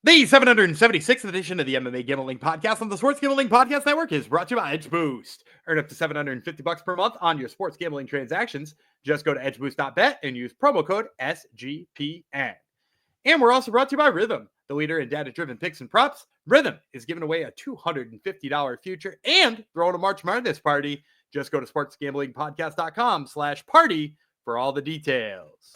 The 776th edition of the MMA Gambling Podcast on the Sports Gambling Podcast Network is brought to you by Edge Boost. Earn up to $750 per month on your sports gambling transactions. Just go to edgeboost.bet and use promo code SGPN. And we're also brought to you by Rhythm, the leader in data-driven picks and props. Rhythm is giving away a $250 future and throwing a March Madness party. Just go to sportsgamblingpodcast.com/party for all the details.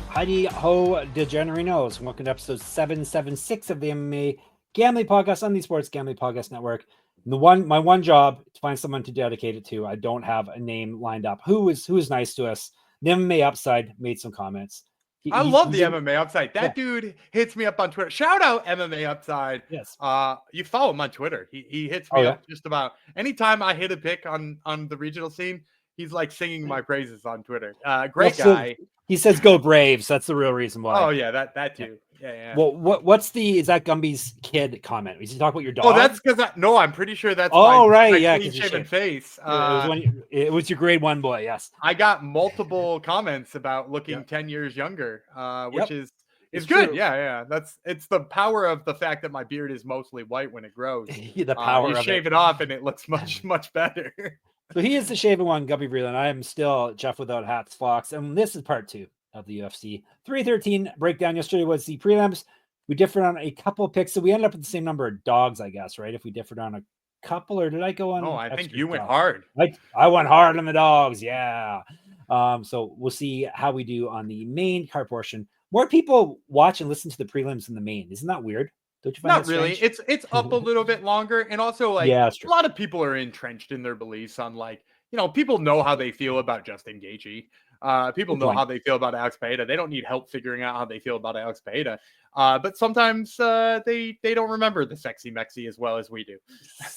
Heidi ho, degenerinos. Welcome to episode 776 of the MMA Gambling Podcast on the Sports Gambling Podcast Network. My one job to find someone to dedicate it to. I don't have a name lined up. Who is nice to us? The MMA Upside made some comments. I love the MMA Upside. That dude hits me up on Twitter. Shout out MMA Upside. Yes. You follow him on Twitter. He hits me up just about anytime I hit a pick on the regional scene. He's like singing my praises on Twider. Great guy. He says go Braves. That's the real reason why. Oh yeah, that too. Yeah. Well, is that Gumby's kid comment? Is he talking about your dog? Oh, that's because I'm pretty sure that's right. Yeah, clean shaven face. It was your grade 1 boy. Yes. I got multiple comments about looking 10 years younger, which is good. True. Yeah. It's the power of the fact that my beard is mostly white when it grows. The power you of shave it off and it looks much better. So he is the shaven one, Guppy Vreeland. I am still Jeff without hats, Fox. And this is part 2 of the UFC 313 breakdown. Yesterday was the prelims. We differed on a couple of picks. So we ended up with the same number of dogs, I guess, right? If we differed on a couple, or did I go on? Oh, I think you went hard. I went hard on the dogs. Yeah. So we'll see how we do on the main card portion. More people watch and listen to the prelims than the main. Isn't that weird? Don't you find Not really. It's up a little bit longer, and also a lot of people are entrenched in their beliefs on people know how they feel about Justin Gaethje. People know how they feel about Alex Pereira. They don't need help figuring out how they feel about Alex Pereira. But sometimes they don't remember the sexy Mexi as well as we do.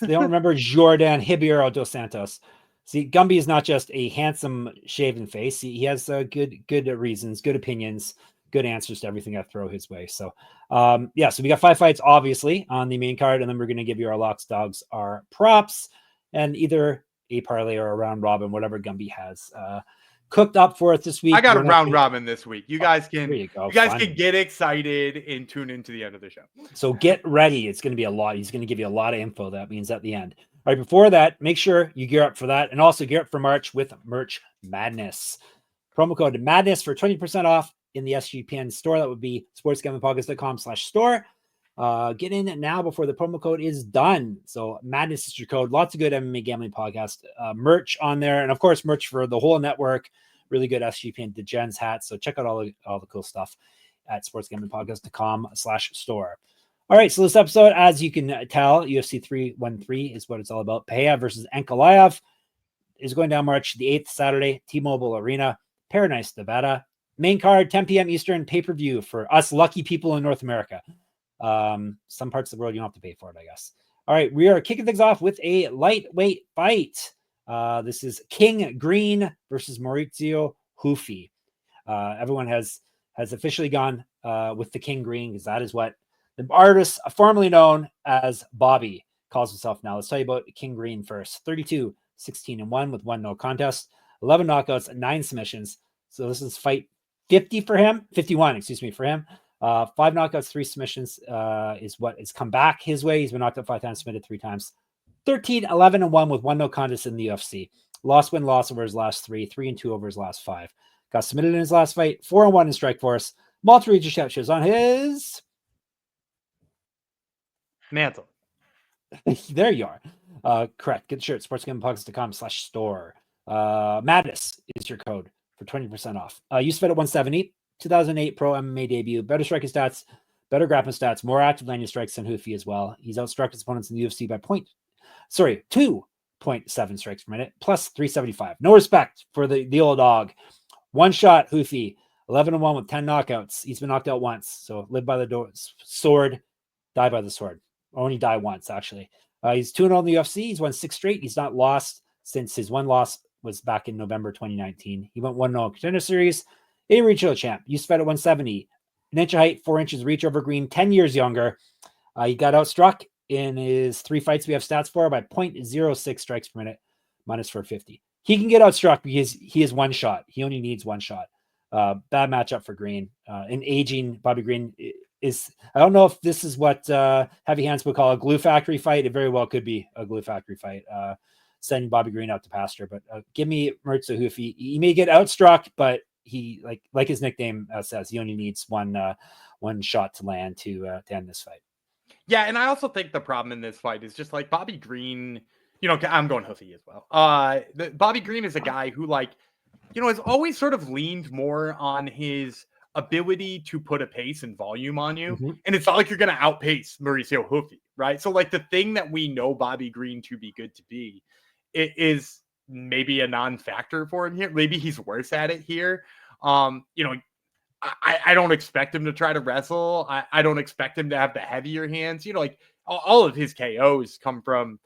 They don't remember Jordan Ribeiro dos Santos. See, Gumby is not just a handsome shaven face. He has good reasons, good opinions, good answers to everything I throw his way. So, so we got 5 fights, obviously, on the main card, and then we're going to give you our locks, dogs, our props, and either a parlay or a round robin, whatever Gumby has cooked up for us this week. I got a round robin this week. You guys can can get excited and tune into the end of the show. So get ready. It's going to be a lot. He's going to give you a lot of info. That means at the end. All right, before that, make sure you gear up for that, and also gear up for March with Merch Madness. Promo code Madness for 20% off in the SGPN store. That would be sportsgamblingpodcast.com/store. Get in now before the promo code is done. So Madness is your code. Lots of good MMA gambling podcast merch on there, and of course merch for the whole network. Really good SGPN Degens hats. So check out all the cool stuff at sportsgamblingpodcast.com/store. All right, so this episode, as you can tell, UFC 313 is what it's all about. Pereira versus Ankalaev is going down March the 8th, Saturday, T-Mobile Arena, Paradise, Nevada. Main card, 10 p.m. Eastern, pay-per-view for us lucky people in North America. Some parts of the world you don't have to pay for it, I guess. All right, we are kicking things off with a lightweight fight. This is King Green versus Mauricio Ruffy. Everyone has officially gone with the King Green, because that is what the artist formerly known as Bobby calls himself now. Let's tell you about King Green first. 32, 16-1 with 1 no contest, 11 knockouts, 9 submissions. So this is fight 51 for him. 5 knockouts, 3 submissions is what has come back his way. He's been knocked out 5 times, submitted 3 times. 13-11-1 with 1 no contest in the UFC. Loss over his last 3, 3-2 over his last 5. Got submitted in his last fight, 4-1 in Strikeforce. Multi-region shows on his mantle. There you are. Correct. Get the shirt. sportsgamblingpodcast.com/store. Madness is your code for 20% off. Use Fed at 170. 2008 pro MMA debut. Better striking stats, better grappling stats, more active landing strikes than Ruffy as well. He's outstruck his opponents in the UFC by 2.7 strikes per minute, plus 375. No respect for the old dog. One shot, Ruffy, 11-1 with 10 knockouts. He's been knocked out once. So live by the sword, die by the sword. Only die once, actually. He's 2-0 in the UFC. He's won 6 straight. He's not lost since his one loss was back in November 2019. He went 1-0 Contender Series. A regional champ. Used Fed at 170. An inch of height, 4 inches reach over green, 10 years younger. He got outstruck in his 3 fights we have stats for by 0.06 strikes per minute, minus 450. He can get outstruck because he is one shot. He only needs one shot. Bad matchup for Green. An aging Bobby Green is, I don't know if this is what Heavy Hands would call a glue factory fight. It very well could be a glue factory fight. Sending Bobby Green out to pasture, but give me Mauricio Ruffy. He may get outstruck, but he like his nickname says, he only needs one shot to land to end this fight. Yeah, and I also think the problem in this fight is just like Bobby Green. I'm going Ruffy as well. Bobby Green is a guy who has always sort of leaned more on his ability to put a pace and volume on you. Mm-hmm. And it's not like you're going to outpace Mauricio Ruffy, right? So the thing that we know Bobby Green to be good to be, it is maybe a non-factor for him here. Maybe he's worse at it here. I don't expect him to try to wrestle. I don't expect him to have the heavier hands. All of his KOs come from,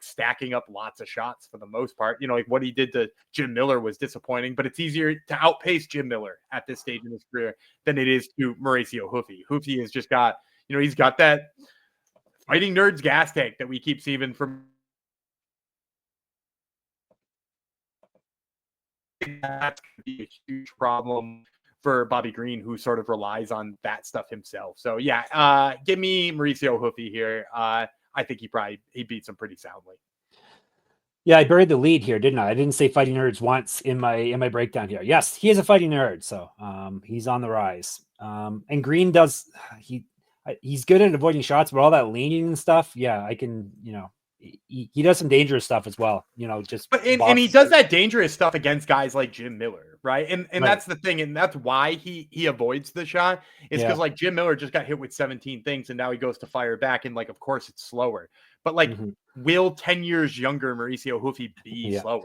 stacking up lots of shots for the most part. What he did to Jim Miller was disappointing, but it's easier to outpace Jim Miller at this stage in his career than it is to Mauricio Ruffy. Ruffy has just got, he's got that fighting nerds gas tank that we keep seeing from. That's going to be a huge problem for Bobby Green, who sort of relies on that stuff himself. So yeah, give me Mauricio Ruffy here. I think he beats him pretty soundly. Yeah, I buried the lead here, didn't I? I didn't say fighting nerds once in my breakdown here. Yes, he is a fighting nerd, so he's on the rise. And Green he's good at avoiding shots, but all that leaning and stuff, yeah, I can, he does some dangerous stuff as well, and he does that dangerous stuff against guys like Jim Miller, right? And right. That's the thing, and that's why he avoids the shot. It's because Jim Miller just got hit with 17 things, and now he goes to fire back, and of course it's slower. But will 10 years younger Mauricio Ruffy be slower?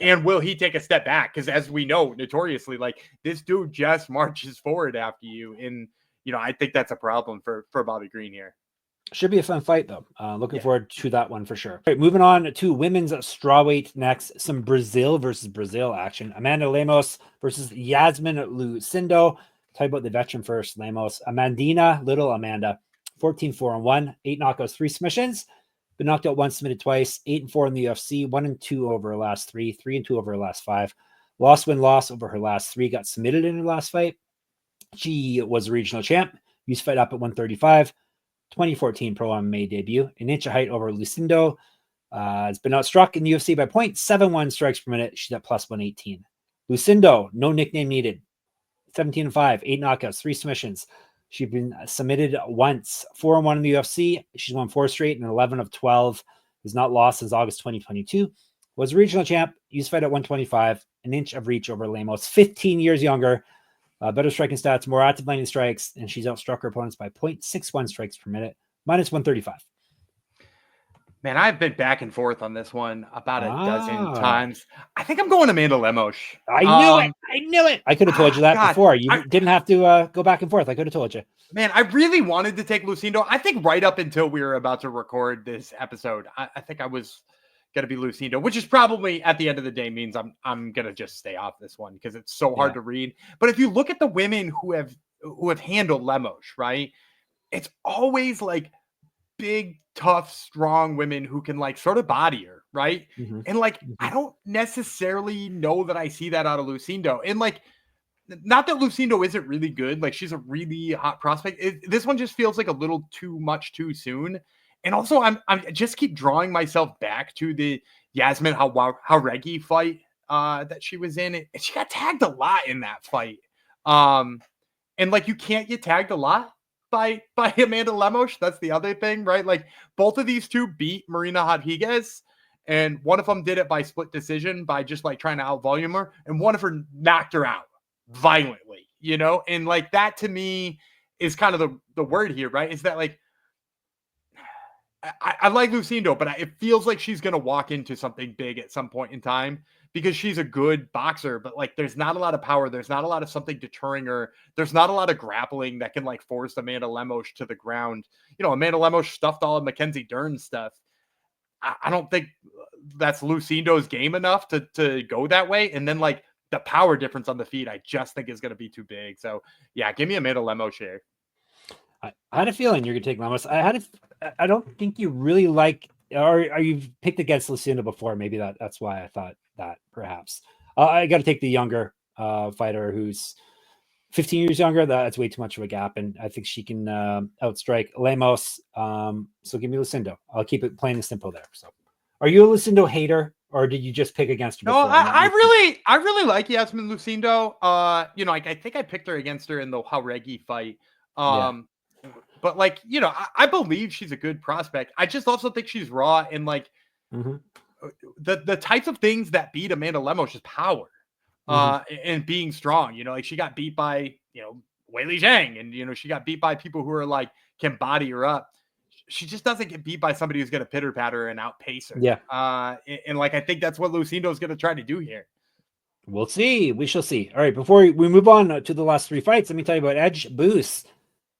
And will he take a step back? Because as we know, notoriously, this dude just marches forward after you, and I think that's a problem for Bobby Green here. Should be a fun fight, though. Looking forward to that one for sure. All right, moving on to women's strawweight next. Some Brazil versus Brazil action. Amanda Lemos versus Iasmin Lucindo. Talk about the veteran first. Lemos. Little Amanda. 14-4-1. 8 knockouts, 3 submissions. Been knocked out once, submitted twice. 8-4 in the UFC. 1-2 over her last 3. 3-2 over her last 5. Loss over her last 3. Got submitted in her last fight. She was a regional champ. Used to fight up at 135. 2014 Pro MMA debut, an inch of height over Lucindo. Has been outstruck in the UFC by 0.71 strikes per minute. She's at plus 118. Lucindo, no nickname needed. 17-5, 8 knockouts, 3 submissions. She's been submitted once, 4-1 in the UFC. She's won 4 straight and 11 of 12. Has not lost since August 2022. Was a regional champ. Used to fight at 125. An inch of reach over Lemos. 15 years younger. Better striking stats, more active landing strikes, and she's outstruck her opponents by 0.61 strikes per minute, minus 135. Man, I've been back and forth on this one about a dozen times. I think I'm going Amanda Lemos. I knew it. I could have told you that before. You didn't have to go back and forth. I could have told you. Man, I really wanted to take Lucindo. I think right up until we were about to record this episode, I think I was going to be Lucindo, which is probably at the end of the day means I'm going to just stay off this one because it's so hard to read. But if you look at the women who have handled Lemos, right? It's always big, tough, strong women who can sort of body her, right? Mm-hmm. And I don't necessarily know that I see that out of Lucindo. And not that Lucindo isn't really good. She's a really hot prospect. This one just feels like a little too much too soon. And also, I just keep drawing myself back to the Iasmin Jauregui fight that she was in. And she got tagged a lot in that fight. And you can't get tagged a lot by Amanda Lemos. That's the other thing, right? Both of these two beat Marina Rodriguez, and one of them did it by split decision by just trying to outvolume her, and one of her knocked her out violently, And that to me is kind of the word here, right? Is that I like Lucindo, but it feels like she's going to walk into something big at some point in time because she's a good boxer, but there's not a lot of power. There's not a lot of something deterring her. There's not a lot of grappling that can force Amanda Lemos to the ground. Amanda Lemos stuffed all of Mackenzie Dern's stuff. I don't think that's Lucindo's game enough to go that way. And then the power difference on the feet, I just think is going to be too big. So yeah, give me Amanda Lemos here. I had a feeling you're gonna take Lemos. I don't think you really like, or you've picked against Lucindo before. Maybe that's why I thought that perhaps. I got to take the younger fighter who's 15 years younger. That's way too much of a gap, and I think she can outstrike Lemos. So give me Lucindo. I'll keep it plain and simple there. So, are you a Lucindo hater, or did you just pick against her? No, I really like Iasmin Lucindo. I think I picked her against her in the Jauregui fight. But I believe she's a good prospect. I just also think she's raw and the types of things that beat Amanda Lemos is power. And being strong, she got beat by, Weili Zhang, and, she got beat by people who are can body her up. She just doesn't get beat by somebody who's going to pitter patter and outpace her. Yeah. I think that's what Lucindo is going to try to do here. We'll see. We shall see. All right. Before we move on to the last three fights, let me tell you about Edge Boost.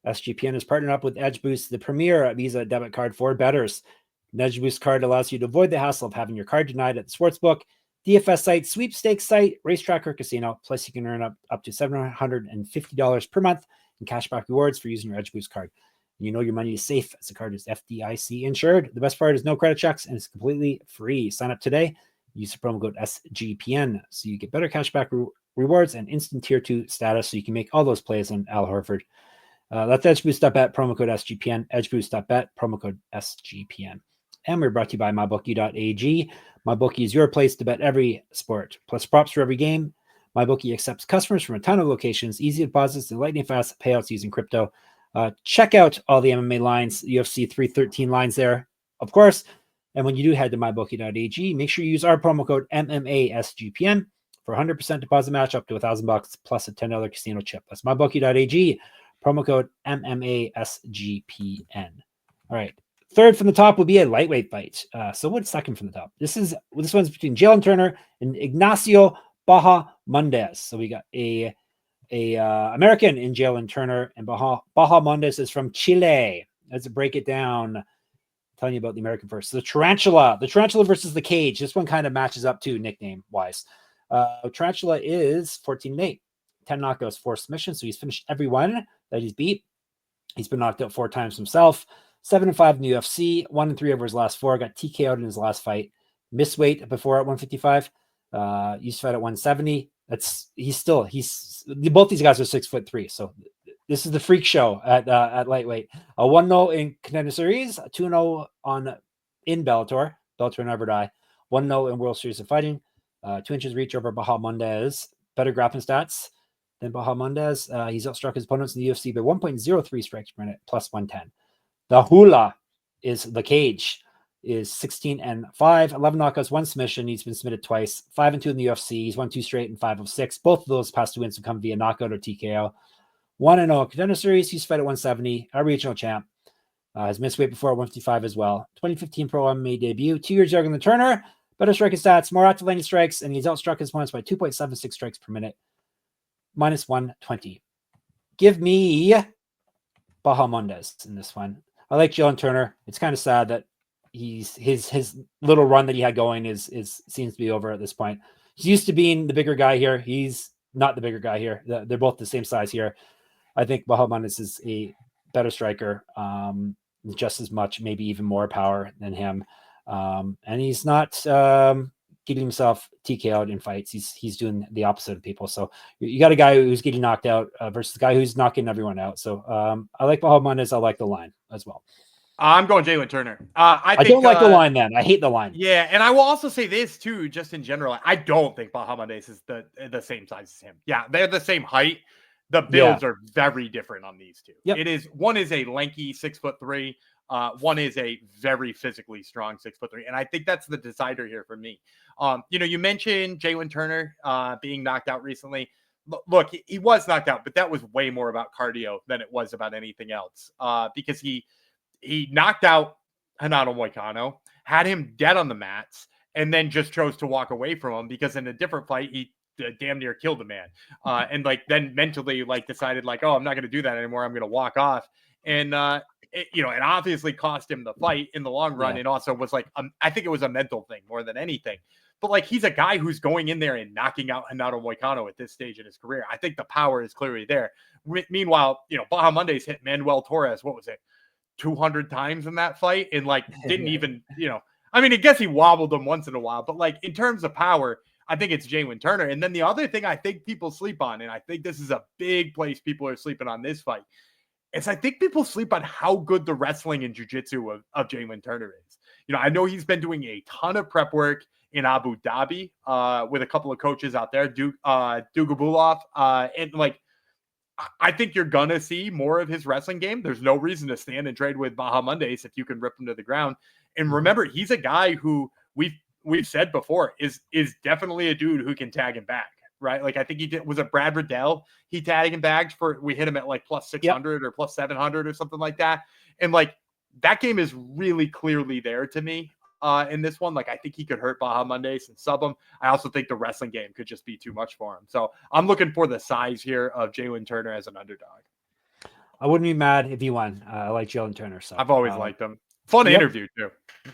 SGPN has partnered up with Edge Boost, the premier Visa debit card for bettors. An Edge Boost card allows you to avoid the hassle of having your card denied at the sportsbook, DFS site, sweepstakes site, racetrack, or casino. Plus, you can earn up to $750 per month in cashback rewards for using your Edge Boost card. You know your money is safe as the card is FDIC insured. The best part is no credit checks and it's completely free. Sign up today. Use the promo code SGPN so you get better cashback rewards and instant tier 2 status so you can make all those plays on Al Horford. That's edgeboost.bet, promo code SGPN, edgeboost.bet, promo code SGPN. And we're brought to you by MyBookie.ag. MyBookie is your place to bet every sport, plus props for every game. MyBookie accepts customers from a ton of locations, easy deposits, and lightning fast payouts using crypto. Check out all the MMA lines, UFC 313 lines there, of course. And when you do head to MyBookie.ag, make sure you use our promo code MMASGPN for 100% deposit match up to $1,000 plus a $10 casino chip. That's MyBookie.ag. Promo code MMASGPN. All right. Third from the top will be a lightweight fight. So what's second from the top? This one's between Jalin Turner and Ignacio Bahamondes. So we got a American in Jalin Turner, and Bahamondes is from Chile. Let's break it down. Telling you about the American first. The Tarantula versus the Cage. This one kind of matches up too, nickname wise. Tarantula is 14-8. 10 knockouts, 4 submissions. So he's finished every one that he's beat. He's been knocked out 4 times himself. 7-5 in the UFC. 1-3 over his last 4. Got TKO'd in his last fight. Missed weight before at 155. Used to fight at 170. Both these guys are 6'3". So this is the freak show at lightweight. 1-0 in Contender Series. 2-0 in Bellator. Bellator Never Die. 1-0 in World Series of Fighting. 2 inches reach over Bahamondes. Better grappling stats than Bahamondes. He's outstruck his opponents in the UFC by 1.03 strikes per minute, plus 110. The Hula is the Cage, is 16-5, 11 knockouts, 1 submission. He's been submitted twice, 5-2 in the UFC. He's won 2 straight and 5 of 6. Both of those past 2 wins have come via knockout or TKO. 1-0 Contender Series. He's fight at 170, a regional champ. Has missed weight before at 155 as well. 2015 Pro MMA debut. 2 years younger than Turner. Better striking stats, more active landing strikes, and he's outstruck his opponents by 2.76 strikes per minute, minus 120. Give me Bahamondes in this one. I like Jalin Turner. It's kind of sad that his little run that he had going seems to be over at this point. He's used to being the bigger guy here. He's not the bigger guy here. They're both the same size here. I think Bahamondes is a better striker, just as much, maybe even more power than him. And he's not getting himself TKO'd in fights. He's doing the opposite of people. So you got a guy who's getting knocked out versus a guy who's knocking everyone out. So I like Bahamondes. I like the line as well. I'm going Jalin Turner. I don't like the line then. I hate the line. Yeah, and I will also say this too, just in general. I don't think Bahamondes is the same size as him. Yeah, they're the same height. The builds are very different on these two. Yep. One is a lanky 6'3". One is a very physically strong 6'3", and I think that's the decider here for me. You mentioned Jalin Turner being knocked out recently. Look, he was knocked out, but that was way more about cardio than it was about anything else. Because he knocked out Renato Moicano, had him dead on the mats, and then just chose to walk away from him because in a different fight he damn near killed the man. And then mentally decided oh, I'm not going to do that anymore. I'm going to walk off. And it obviously cost him the fight in the long run. Yeah. And also was I think it was a mental thing more than anything. but like he's a guy who's going in there and knocking out Renato Moicano at this stage in his career. I think the power is clearly there. Meanwhile, Bahamondes hit Manuel Torres, what was it, 200 times in that fight, and like didn't even, I mean, I guess he wobbled him once in a while, but like in terms of power, I think it's Jalin Turner. And then the other thing I think people sleep on, and I think this is a big place people are sleeping on this fight, is I think people sleep on how good the wrestling and jiu-jitsu of Jalin Turner is. I know he's been doing a ton of prep work in Abu Dhabi with a couple of coaches out there, Dugabulov, and like, I think you're going to see more of his wrestling game. There's no reason to stand and trade with Bahamondes if you can rip him to the ground. And remember, he's a guy who we've said before is definitely a dude who can tag him back, right? Like I think was it Brad Riddell? He tagged him back we hit him at like plus 600 or plus 700 or something like that. And like that game is really clearly there to me in this one. Like I think he could hurt Bahamondes and sub him. I also think the wrestling game could just be too much for him. So I'm looking for the size here of Jalin Turner as an underdog. I wouldn't be mad if he won. I like Jalin Turner. So I've always liked him. Fun interview too.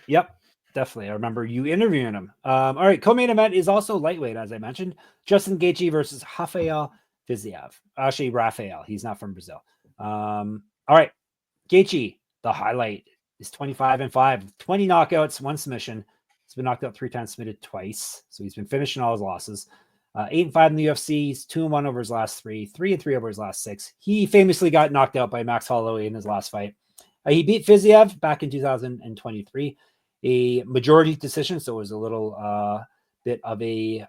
Yep. Definitely. I remember you interviewing him. All right. Co-main event is also lightweight, as I mentioned. Justin Gaethje versus Rafael Fiziev. Actually, Rafael. He's not from Brazil. All right. Gaethje, the highlight, is 25-5, 20 knockouts, 1 submission. He's been knocked out 3 times, submitted twice. So he's been finishing all his losses. 8-5 in the UFC. He's 2-1 over his last 3, 3-3 over his last 6. He famously got knocked out by Max Holloway in his last fight. He beat Fiziev back in 2023. A majority decision, so it was a little bit of a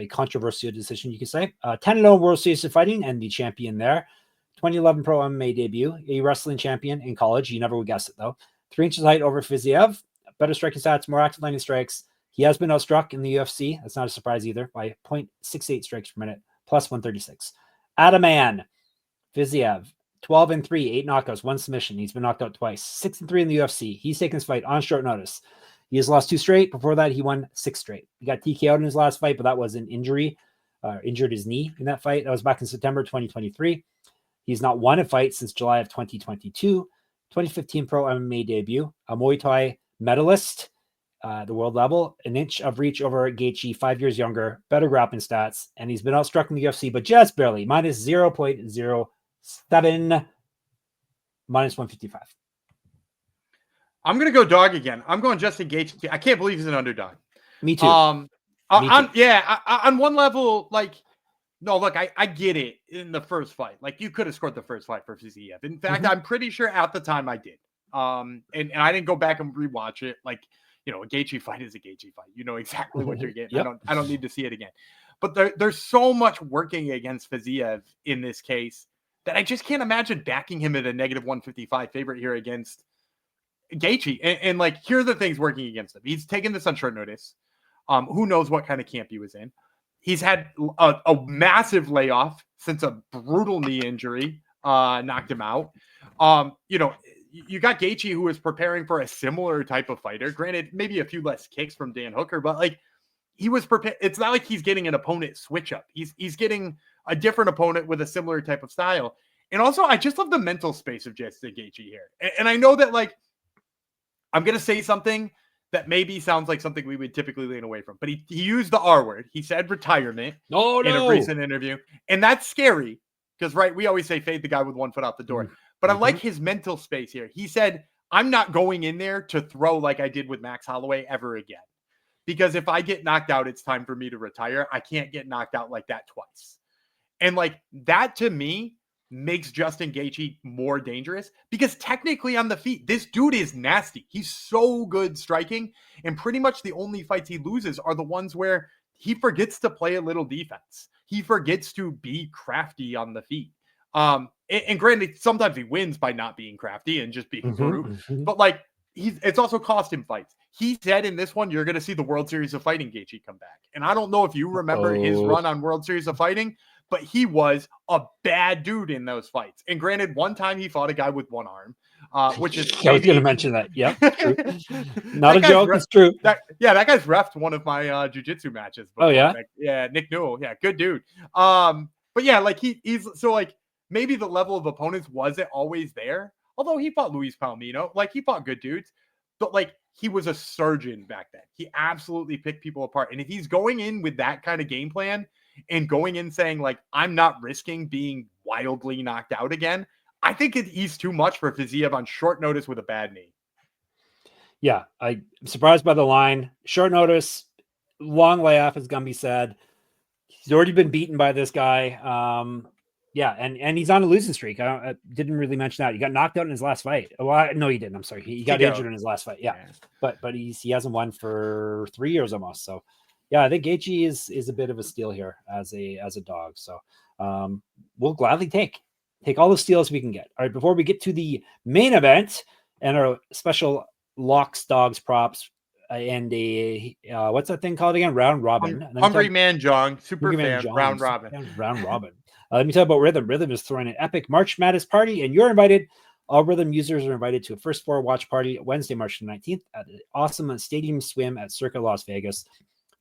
controversial decision, you could say. 10-0 World Series of Fighting and the champion there. 2011 Pro MMA debut, a wrestling champion in college. You never would guess it, though. 3 inches height over Fiziev. Better striking stats, more active landing strikes. He has been outstruck in the UFC. That's not a surprise either, by 0.68 strikes per minute, plus 136. Adaman, Fiziev, 12-3, 8 knockouts, 1 submission. He's been knocked out twice. 6-3 in the UFC. He's taken his fight on short notice. He has lost 2 straight. Before that, he won 6 straight. He got TKO'd in his last fight, but that was an injury. Injured his knee in that fight. That was back in September 2023. He's not won a fight since July of 2022. 2015 Pro MMA debut. A Muay Thai medalist, the world level. An inch of reach over Gaethje, 5 years younger. Better grappling stats. And he's been outstruck in the UFC, but just barely. Minus 0.07. Minus 155. I'm going to go dog again. I'm going Justin Gaethje. I can't believe he's an underdog. Me too. On one level, like, no, look, I get it in the first fight. Like, you could have scored the first fight for Fiziev. In fact, I'm pretty sure at the time I did. And I didn't go back and rewatch it. Like, a Gaethje fight is a Gaethje fight. You know exactly what you're getting. Yep. I don't need to see it again. But there's so much working against Fiziev in this case that I just can't imagine backing him at a negative 155 favorite here against Gaethje. And like, here are the things working against him. He's taken this on short notice. Who knows what kind of camp he was in. He's had a massive layoff since a brutal knee injury knocked him out. You got Gaethje, who is preparing for a similar type of fighter. Granted, maybe a few less kicks from Dan Hooker, but like, he was prepared. It's not like he's getting an opponent switch up. He's getting a different opponent with a similar type of style. And also, I just love the mental space of Justin Gaethje here. And I know that, like, I'm going to say something that maybe sounds like something we would typically lean away from, but he used the R word. He said retirement in a recent interview. And that's scary because, right, we always say fade the guy with 1 foot out the door. But I like his mental space here. He said, I'm not going in there to throw like I did with Max Holloway ever again. Because if I get knocked out, it's time for me to retire. I can't get knocked out like that twice. And like that to me makes Justin Gaethje more dangerous because technically on the feet, this dude is nasty. He's so good striking. And pretty much the only fights he loses are the ones where he forgets to play a little defense. He forgets to be crafty on the feet. And granted, sometimes he wins by not being crafty and just being brute. But like, it's also cost him fights. He said in this one, you're going to see the World Series of Fighting Gaethje come back. And I don't know if you remember his run on World Series of Fighting, but he was a bad dude in those fights. And granted, one time he fought a guy with one arm, which is I was going to mention that. Yeah, true. Not a joke. It's true. That guy's refed one of my jiu-jitsu matches. Oh yeah, yeah, Nick Newell. Yeah, good dude. But yeah, like he's so like maybe the level of opponents wasn't always there. Although he fought Luis Palomino, like he fought good dudes. but like he was a surgeon back then. He absolutely picked people apart. And if he's going in with that kind of game plan and going in saying like, I'm not risking being wildly knocked out again, I think he's too much for Fiziev on short notice with a bad knee. Yeah, I'm surprised by the line. Short notice, long layoff, as Gumby said. He's already been beaten by this guy. Yeah, and he's on a losing streak. I didn't really mention that. He got knocked out in his last fight. Well, no, he didn't. I'm sorry. He got injured in his last fight. Yeah. But he hasn't won for 3 years almost. So yeah, I think Gaethje is a bit of a steal here as a dog. So we'll gladly take all the steals we can get. All right, before we get to the main event and our special locks, dogs, props, and a what's that thing called again? Round robin. Hungry Man Jong, super fan, round robin. Round robin. Let me talk about Rhythm. Rhythm is throwing an epic March Madness party, and you're invited. All Rhythm users are invited to a first floor watch party Wednesday, March 19th at the awesome Stadium Swim at Circa Las Vegas.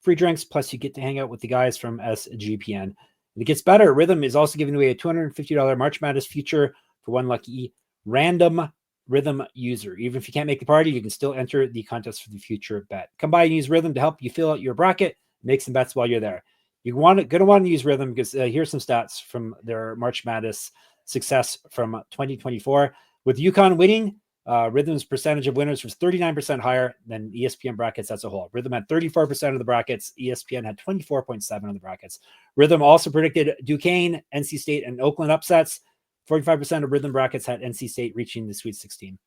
Free drinks, plus you get to hang out with the guys from SGPN. And it gets better. Rhythm is also giving away a $250 March Madness future for one lucky random Rhythm user. Even if you can't make the party, you can still enter the contest for the future bet. Come by and use Rhythm to help you fill out your bracket. Make some bets while you're there. You're going to want to use Rhythm because here's some stats from their March Madness success from 2024. With UConn winning, Rhythm's percentage of winners was 39% higher than ESPN brackets as a whole. Rhythm had 34% of the brackets. ESPN had 24.7% of the brackets. Rhythm also predicted Duquesne, NC State, and Oakland upsets. 45% of Rhythm brackets had NC State reaching the Sweet 16.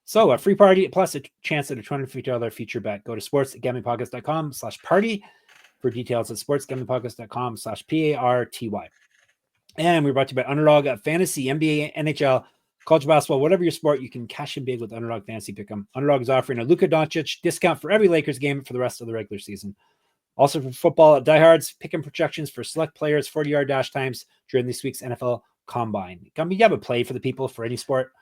So a free party plus a chance at a $250 feature bet. Go to sportsgamblingpodcast.com/party for details at sportsgamblingpodcast.com/PARTY. And we're brought to you by Underdog Fantasy, NBA, NHL, college basketball, whatever your sport, you can cash in big with Underdog Fantasy Pick'em. Underdog is offering a Luka Doncic discount for every Lakers game for the rest of the regular season. Also for football, diehards, pick'em projections for select players, 40-yard dash times during this week's NFL Combine. Gumby, you have a play for the people for any sport?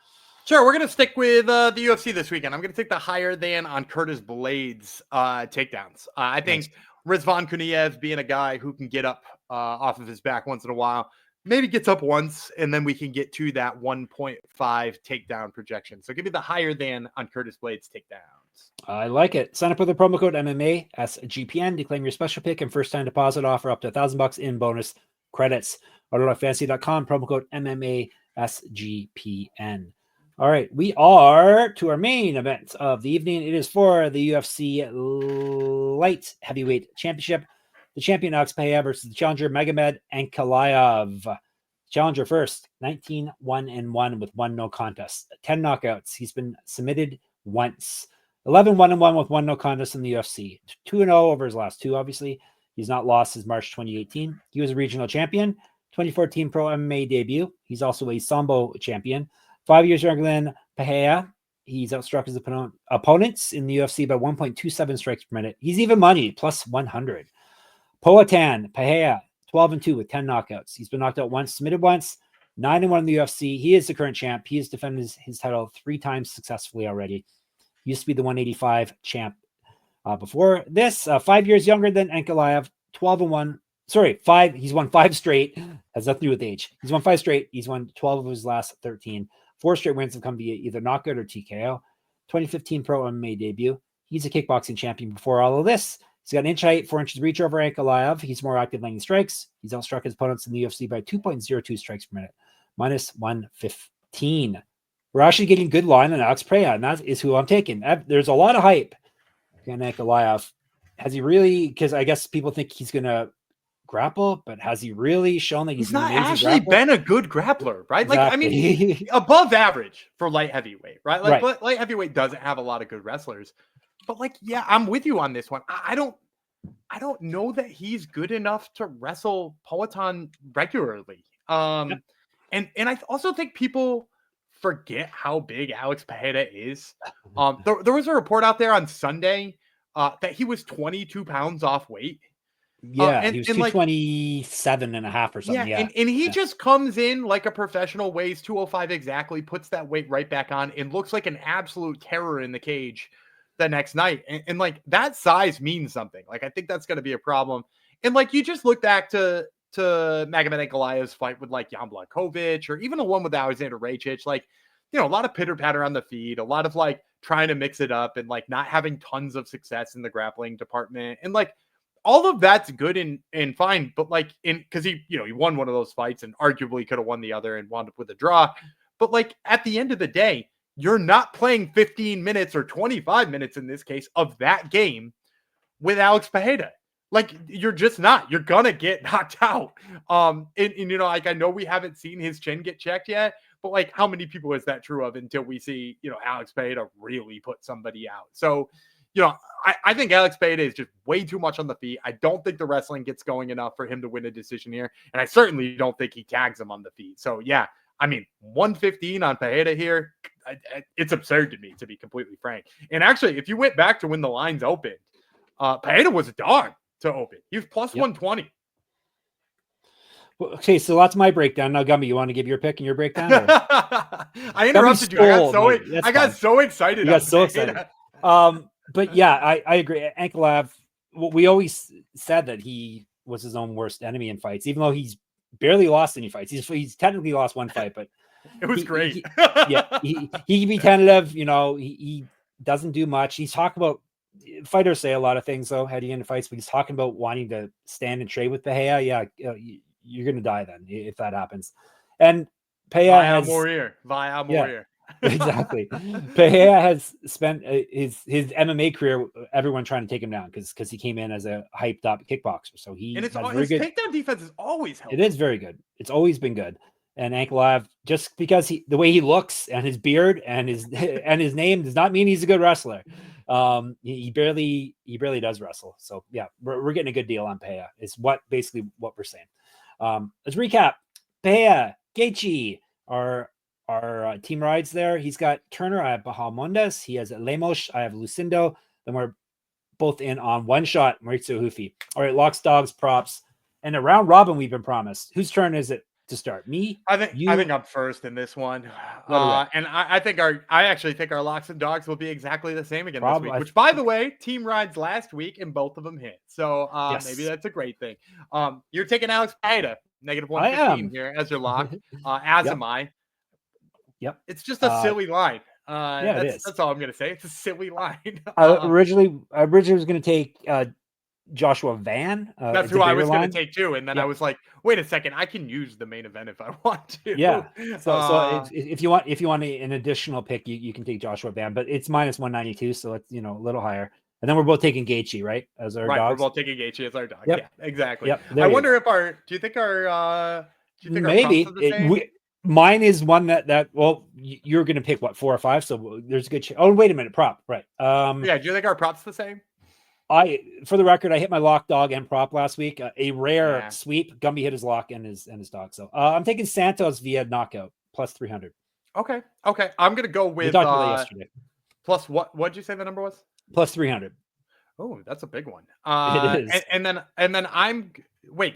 Sure, we're going to stick with the UFC this weekend. I'm going to take the higher than on Curtis Blades takedowns. I think Rizvan Kuniev being a guy who can get up off of his back once in a while, maybe gets up once, and then we can get to that 1.5 takedown projection. So give me the higher than on Curtis Blades takedowns. I like it. Sign up with the promo code MMA SGPN to claim your special pick and first time deposit offer up to $1,000 in bonus credits. UnderdogFantasy.com, promo code MMA SGPN. All right, we are to our main event of the evening. It is for the UFC Light Heavyweight Championship. The champion Alex Pereira versus the challenger Magomed Ankalaev. Challenger first, 19-1-1 with 1 no contest, 10 knockouts. He's been submitted once. 11-1-1 with 1 no contest in the UFC. 2-0 over his last 2, obviously. He's not lost since March 2018. He was a regional champion, 2014 Pro MMA debut. He's also a Sambo champion. 5 years younger than Pereira. He's outstruck his opponents in the UFC by 1.27 strikes per minute. He's even money, plus 100. Poatan, Pereira, 12-2 with 10 knockouts. He's been knocked out once, submitted once, 9-1 in the UFC. He is the current champ. He has defended his title 3 times successfully already. He used to be the 185 champ before this. 5 years younger than Ankalaev, 12-1. Sorry, 5. He's won 5 straight. Has nothing to do with age. He's won 5 straight. He's won 12 of his last 13. 4 straight wins have come via either knockout or TKO. 2015 Pro MMA debut. He's a kickboxing champion before all of this. He's got an inch height, 4 inches reach over Ankalaev. He's more active landing strikes. He's outstruck his opponents in the UFC by 2.02 strikes per minute, minus 115. We're actually getting good line on Alex Pereira, and that is who I'm taking. There's a lot of hype on Ankalaev. Has he really? Because I guess people think he's going to grapple, but has he really shown that he's not actually been a good grappler, right? Exactly. Like, I mean, above average for light heavyweight, right? Like, right. Light heavyweight doesn't have a lot of good wrestlers, but like, yeah, I'm with you on this one. I don't know that he's good enough to wrestle Poatan regularly. And I also think people forget how big Alex Pereira is. There was a report out there on Sunday that he was 22 pounds off weight. Yeah, he was 227 and a half or something. Yeah, and he just comes in like a professional, weighs 205 exactly, puts that weight right back on, and looks like an absolute terror in the cage the next night. And like, that size means something. Like, I think that's going to be a problem. And like, you just look back to Magomed Ankalaev's fight with like Jan Blachowicz, or even the one with Alexander Rakic, like, you know, a lot of pitter patter on the feet, a lot of like trying to mix it up and like not having tons of success in the grappling department. And like all of that's good and fine, but like because he won one of those fights and arguably could have won the other and wound up with a draw. But like at the end of the day, you're not playing 15 minutes or 25 minutes in this case of that game with Alex Pereira. Like you're just not. You're gonna get knocked out. And like I know we haven't seen his chin get checked yet, but like how many people is that true of until we see Alex Pereira really put somebody out? So I think Alex Pereira is just way too much on the feet. I don't think the wrestling gets going enough for him to win a decision here, and I certainly don't think he tags him on the feet. So yeah, I mean 115 on Pereira here, it's absurd to me, to be completely frank. And actually, if you went back to when the lines opened, Pereira was a dog to open. He was plus 120. Well, okay, so that's my breakdown. Now, Gumby, you want to give your pick and your breakdown? I interrupted you. I got so excited. You got so excited. But yeah, I agree. Ankalaev, we always said that he was his own worst enemy in fights, even though he's barely lost any fights. He's technically lost one fight, but it was great. He can be tentative. He doesn't do much. He's talking about, fighters say a lot of things though heading into fights, but he's talking about wanting to stand and trade with Pereira. Yeah, you're gonna die then if that happens. And Pereira has Via Morir. Exactly. Pereira has spent his MMA career, everyone trying to take him down because he came in as a hyped up kickboxer. So his takedown defense is always helpful. It is very good. It's always been good. And Ankalaev, just because the way he looks and his beard and his name does not mean he's a good wrestler. He barely does wrestle. So yeah, we're getting a good deal on Pereira. Is basically what we're saying. Let's recap. Pereira, Gaethje, our team rides there. He's got Turner. I have Bahamondes. He has Lemos. I have Lucindo. Then we're both in on one shot. Mauricio Ruffy. All right, locks, dogs, props, and a round robin we've been promised. Whose turn is it to start? Me? I think I'm first in this one. And I actually think our locks and dogs will be exactly the same again this week. Which, by the way, team rides last week and both of them hit. So yes. Maybe that's a great thing. You're taking Alex Pereira, negative 115 here as your lock. Am I. Yep. It's just a silly line. It is. That's all I'm going to say. It's a silly line. Originally was going to take Joshua Van. That's who I was going to take too. And then I was like, wait a second, I can use the main event if I want to. Yeah. So if you want an additional pick, you can take Joshua Van, but it's minus 192. So it's, a little higher. And then we're both taking Gaethje, right? As our dogs. We're both taking Gaethje as our dog. Yep. Yeah, exactly. Yep. I wonder do you think our maybe mine is one that you're going to pick 4 or 5. So there's a good chance. Oh, wait a minute. Prop. Right. Do you think our prop's the same? For the record, I hit my lock, dog, and prop last week. A rare sweep. Gumby hit his lock and his dog. So I'm taking Santos via knockout plus 300. Okay. I'm gonna go with yesterday. Plus what'd you say the number was? Plus 300. Oh, that's a big one. It is. And then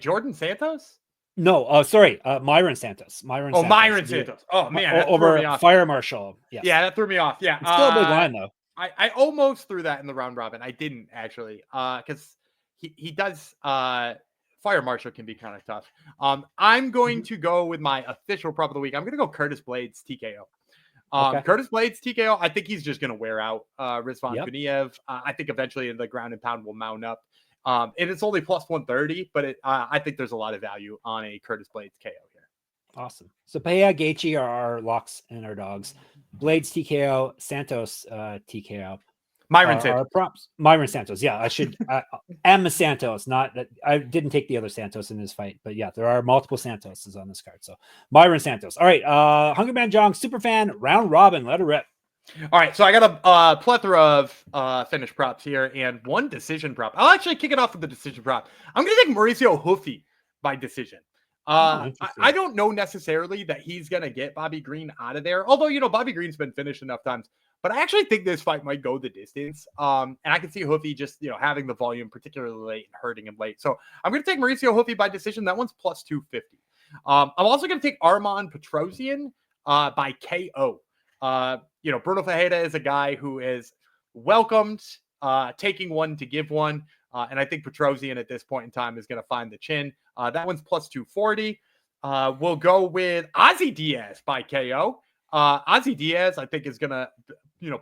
Jordan Santos? No, sorry, Myron Santos. Myron Santos. Oh man, over Fire Marshal. Yes. Yeah, that threw me off. Yeah, it's still a big line though. I almost threw that in the round robin. I didn't actually, because he does. Fire Marshal can be kind of tough. I'm going to go with my official prop of the week. I'm going to go Curtis Blades TKO. Curtis Blades TKO. I think he's just going to wear out Rizvan Guniev. I think eventually the ground and pound will mount up. And it's only plus 130, but I think there's a lot of value on a Curtis Blades KO here. Awesome. So Pereira, Gaethje are our locks and our dogs. Blades TKO, Santos TKO. Myron Santos. Our props. Myron Santos. Yeah, I should. M Santos. Not that I didn't take the other Santos in this fight, but yeah, there are multiple Santoses on this card. So Myron Santos. All right. Hungry Man Jong, Superfan, round robin. Let her rip. All right, so I got a plethora of finished props here and one decision prop. I'll actually kick it off with the decision prop. I'm going to take Mauricio Ruffy by decision. I don't know necessarily that he's going to get Bobby Green out of there, although, Bobby Green's been finished enough times. But I actually think this fight might go the distance. And I can see Ruffy just, having the volume particularly late and hurting him late. So I'm going to take Mauricio Ruffy by decision. That one's plus 250. I'm also going to take Arman Petrosian by KO. Bruno Ferreira is a guy who is welcomed, taking one to give one. And I think Petrosian at this point in time is going to find the chin. That one's plus 240. We'll go with Ozzy Diaz by KO. Ozzy Diaz, I think, is going to,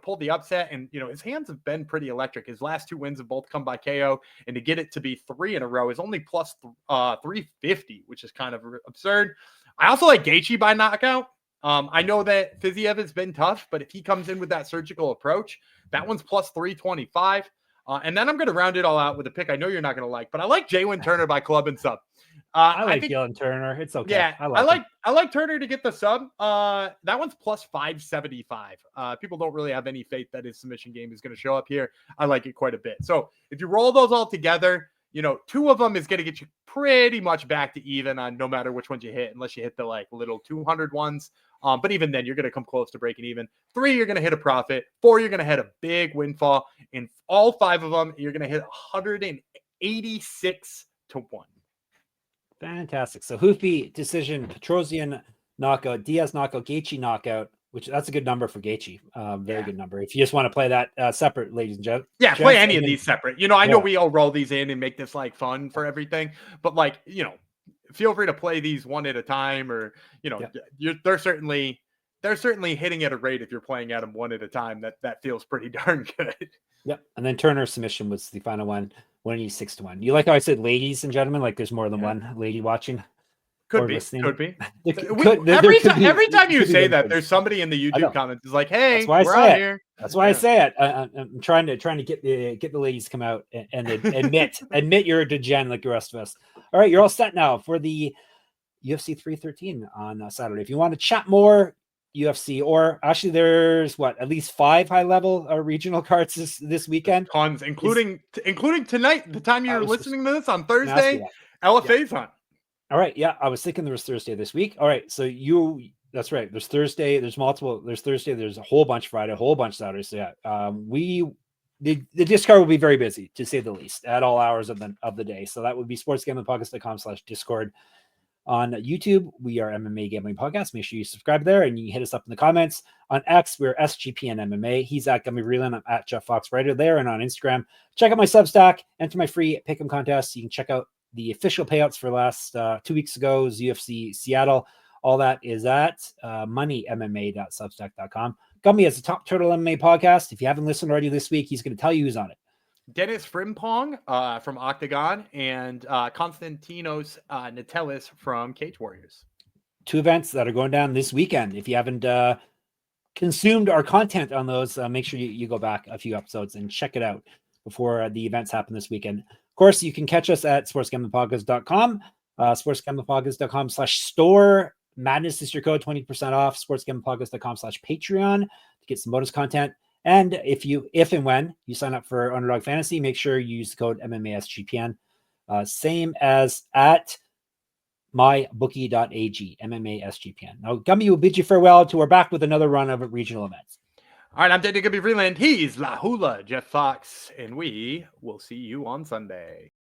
pull the upset. And, his hands have been pretty electric. His last 2 wins have both come by KO. And to get it to be 3 in a row is only plus 350, which is kind of absurd. I also like Gaethje by knockout. I know that Fiziev has been tough, but if he comes in with that surgical approach, that one's plus 325. And then I'm going to round it all out with a pick I know you're not going to like, but I like Jalin Turner by club and sub. I like Jalin Turner. It's okay. Yeah, I like Turner to get the sub. That one's plus 575. People don't really have any faith that his submission game is going to show up here. I like it quite a bit. So if you roll those all together, 2 of them is going to get you pretty much back to even on no matter which ones you hit, unless you hit the like little 200 ones. But even then, you're going to come close to breaking even. 3, you're going to hit a profit. 4, you're going to hit a big windfall. In all 5 of them, you're going to hit 186 to 1. Fantastic. So Hoofy decision, Petrosian knockout, Diaz knockout, Gaethje knockout, which that's a good number for Gaethje. Very good number. If you just want to play that separate, ladies and gentlemen. Yeah, play any of these separate. I know we all roll these in and make this like fun for everything, but like, feel free to play these one at a time, or they're certainly hitting at a rate if you're playing at them one at a time. That feels pretty darn good. Yep. And then Turner's submission was the final one, 186 to 1. You like how I said, ladies and gentlemen, like there's more than one lady watching. Could be. Listening. Could be. Every time you say that, there's somebody in the YouTube comments is like, "Hey, we're out here." That's why I say it. I'm trying to get the ladies to come out and admit you're a degen like the rest of us. All right, you're all set now for the UFC 313 on Saturday. If you want to chat more UFC, or actually there's at least 5 high-level regional cards this weekend. Tons, including tonight, the time you're listening to this on Thursday, LFA's on. All right. Yeah. I was thinking there was Thursday this week. All right. So that's right. There's Thursday. There's multiple. There's Thursday. There's a whole bunch Friday, a whole bunch Saturday. So yeah, the Discord will be very busy, to say the least, at all hours of the day. So that would be sportsgamblingpodcast.com/Discord. On YouTube, we are MMA Gambling Podcast. Make sure you subscribe there, and you can hit us up in the comments. On X, we're SGPN MMA. He's at Gummy Reeland. I'm at Jeff Fox Writer there. And on Instagram, check out my Substack. Enter my free Pick'em contest. You can check out the official payouts for last 2 weeks ago's UFC Seattle. All that is at moneymma.substack.com. Gummy has a Top Turtle MMA podcast. If you haven't listened already this week, he's going to tell you who's on it. Dennis Frimpong from Octagon, and Konstantinos Natellis from Cage Warriors. 2 events that are going down this weekend. If you haven't consumed our content on those, make sure you go back a few episodes and check it out before the events happen this weekend. Of course, you can catch us at sportsgamblingpodcast.com, sportsgamblingpodcast.com/store. Madness is your code, 20% off. sportsgamblingpodcast.com/Patreon to get some bonus content. And if and when you sign up for Underdog Fantasy, make sure you use the code MMASGPN. Same as at mybookie.ag, MMASGPN. Now, Gummy will bid you farewell till we're back with another run of regional events. All right, I'm Danny Gummy Freeland. He's La Hula, Jeff Fox, and we will see you on Sunday.